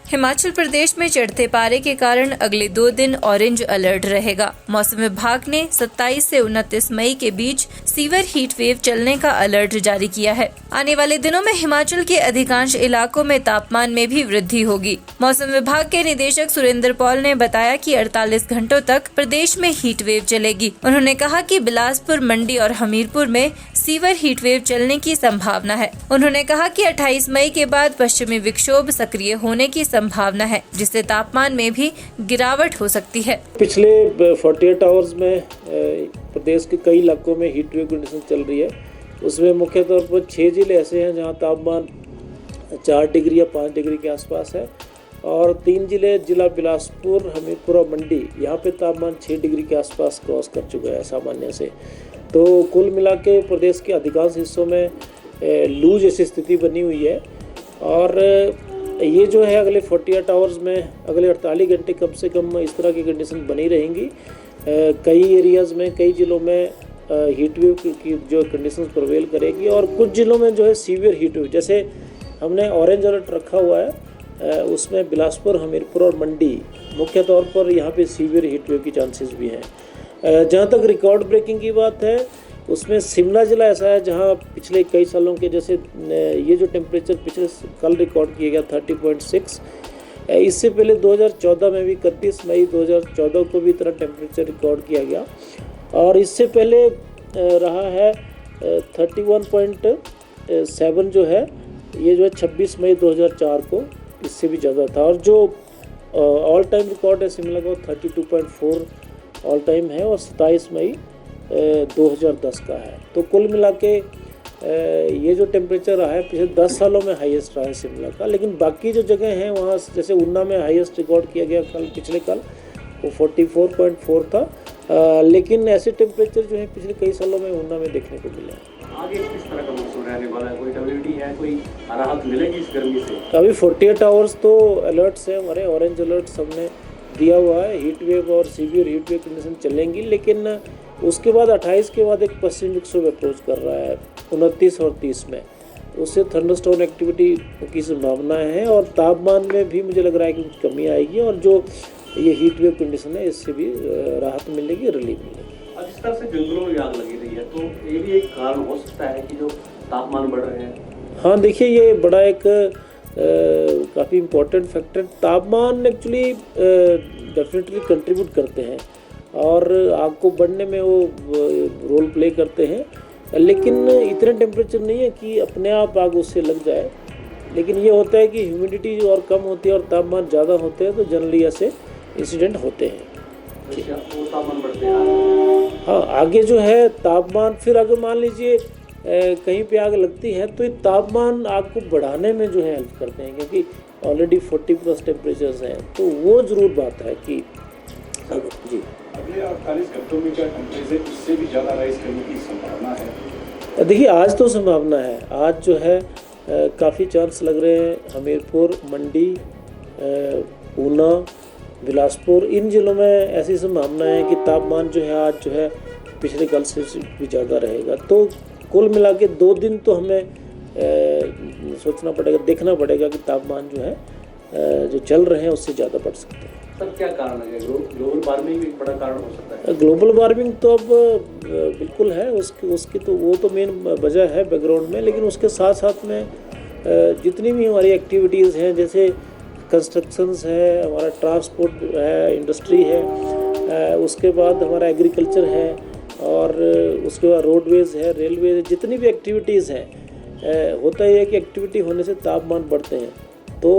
हिमाचल प्रदेश में चढ़ते पारे के कारण अगले 2 दिन ऑरेंज अलर्ट रहेगा। मौसम विभाग ने 27 से 29 मई के बीच सीवियर हीट वेव चलने का अलर्ट जारी किया है। आने वाले दिनों में हिमाचल के अधिकांश इलाकों में तापमान में भी वृद्धि होगी। मौसम विभाग के निदेशक सुरेंद्र पॉल ने बताया कि 48 घंटों तक प्रदेश में हीट वेव चलेगी। उन्होंने कहा कि बिलासपुर, मंडी और हमीरपुर में सीवियर हीट वेव चलने की संभावना है। उन्होंने कहा कि 28 मई के बाद पश्चिमी विक्षोभ सक्रिय होने की संभावना है, जिससे तापमान में भी गिरावट हो सकती है। पिछले 48 आवर्स में प्रदेश के कई इलाकों में हीट वेव कंडीशन चल रही है। उसमें मुख्य तौर पर 6 जिले ऐसे हैं जहां तापमान 4 डिग्री या 5 डिग्री के आसपास है, और 3 जिले, जिला बिलासपुर, हमीरपुर और मंडी, यहाँ पे तापमान 6 डिग्री के आसपास क्रॉस कर चुका है सामान्य से। तो कुल मिला के प्रदेश के अधिकांश हिस्सों में लू जैसी स्थिति बनी हुई है, और ये जो है अगले 48 आवर्स में, अगले 48 घंटे कम से कम इस तरह की कंडीशन बनी रहेंगी। कई एरियाज़ में, कई जिलों में हीट वेव की जो कंडीशंस प्रिवेल करेगी, और कुछ जिलों में जो है सीवियर हीट वेव, जैसे हमने ऑरेंज अलर्ट रखा हुआ है, उसमें बिलासपुर, हमीरपुर और मंडी मुख्य तौर पर यहाँ पे सीवियर हीट वेव की चांसेस भी हैं। जहाँ तक रिकॉर्ड ब्रेकिंग की बात है, उसमें शिमला ज़िला ऐसा है जहाँ पिछले कई सालों के, जैसे ये जो टेम्परेचर पिछले कल रिकॉर्ड किया गया 30.6, इससे पहले 2014 में भी 31 मई 2014 को भी इतना टेम्परेचर रिकॉर्ड किया गया, और इससे पहले रहा है 31.7 जो है, ये जो है 26 मई 2004 को, इससे भी ज़्यादा था। और जो ऑल टाइम रिकॉर्ड है शिमला का 32.4 ऑल टाइम है, और 27 मई 2010 का है। तो कुल मिला के ये जो टेम्परेचर रहा है पिछले 10 सालों में हाईएस्ट रहा है शिमला का। लेकिन बाकी जो जगह हैं वहाँ, जैसे ऊना में हाईएस्ट रिकॉर्ड किया गया पिछले कल, वो 44.4 था। लेकिन ऐसे टेम्परेचर जो है पिछले कई सालों में ऊना में देखने को मिले हैं। आगे किस तरह का मौसम रहने वाला है? कोई WD है, कोई राहत मिलेगी इस गर्मी से? अभी 48 आवर्स तो अलर्ट्स हैं हमारे, ऑरेंज अलर्ट सबने दिया हुआ है। हीट वेव और सीवियर हीट वेव कंडीशन चलेंगी, लेकिन उसके बाद 28 के बाद एक पश्चिम विक्षोभ अप्रोच कर रहा है 29 और 30 में, उससे थंडरस्टॉर्म एक्टिविटी की संभावना है, और तापमान में भी मुझे लग रहा है कि कुछ कमी आएगी, और जो ये हीट वेव कंडीशन है इससे भी राहत मिलेगी, रिलीफ मिलेगी। अब इस तरह से जंगलों में आग लगी रही है, तो ये भी एक कारण हो सकता है कि जो तापमान बढ़ रहे हैं? हाँ, देखिए ये बड़ा एक काफ़ी इम्पोर्टेंट फैक्टर, तापमान एक्चुअली डेफिनेटली कंट्रीब्यूट करते हैं, और आग को बढ़ने में वो रोल प्ले करते हैं, लेकिन इतने टेम्परेचर नहीं है कि अपने आप आग उससे लग जाए। लेकिन ये होता है कि ह्यूमिडिटी और कम होती है और तापमान ज़्यादा होते हैं, तो जनरली ऐसे इंसिडेंट होते हैं। वो तापमान बढ़ते हैं। हाँ, आगे जो है तापमान, फिर अगर मान लीजिए कहीं पे आग लगती है तो ये तापमान आग को बढ़ाने में जो है हेल्प करते हैं, क्योंकि ऑलरेडी 40+ टेम्परेचर्स हैं, तो वो ज़रूर बात है कि जी अगले 48 घंटों में क्या टेम्परेचर इससे भी ज़्यादा राइज करने की संभावना है? देखिए आज तो संभावना है, आज जो है काफ़ी चांस लग रहे हैं। हमीरपुर, मंडी, ऊना, बिलासपुर, इन जिलों में ऐसी संभावना है कि तापमान जो है आज जो है पिछले कल से भी ज़्यादा रहेगा। तो कुल मिला के 2 दिन तो हमें सोचना पड़ेगा, देखना पड़ेगा कि तापमान जो है जो चल रहे हैं उससे ज़्यादा बढ़ सकते हैं। सर क्या कारण है? ग्लोबल वार्मिंग भी एक बड़ा कारण हो सकता है? ग्लोबल वार्मिंग तो अब बिल्कुल है, उसकी तो वो तो मेन वजह है बैकग्राउंड में, लेकिन उसके साथ साथ में जितनी भी हमारी एक्टिविटीज़ हैं, जैसे कंस्ट्रक्शंस है, हमारा ट्रांसपोर्ट है, इंडस्ट्री है, उसके बाद हमारा एग्रीकल्चर है, और उसके बाद रोडवेज़ है, रेलवे, जितनी भी एक्टिविटीज़ हैं, होता ही है कि एक्टिविटी होने से तापमान बढ़ते हैं। तो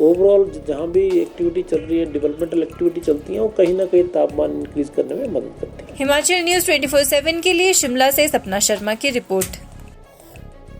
ओवरऑल जहाँ भी एक्टिविटी चल रही है, डेवलपमेंटल एक्टिविटी चलती है, वो कहीं ना कहीं तापमान इंक्रीज करने में मदद करती है। हिमाचल न्यूज़ 24/7 के लिए शिमला से सपना शर्मा की रिपोर्ट।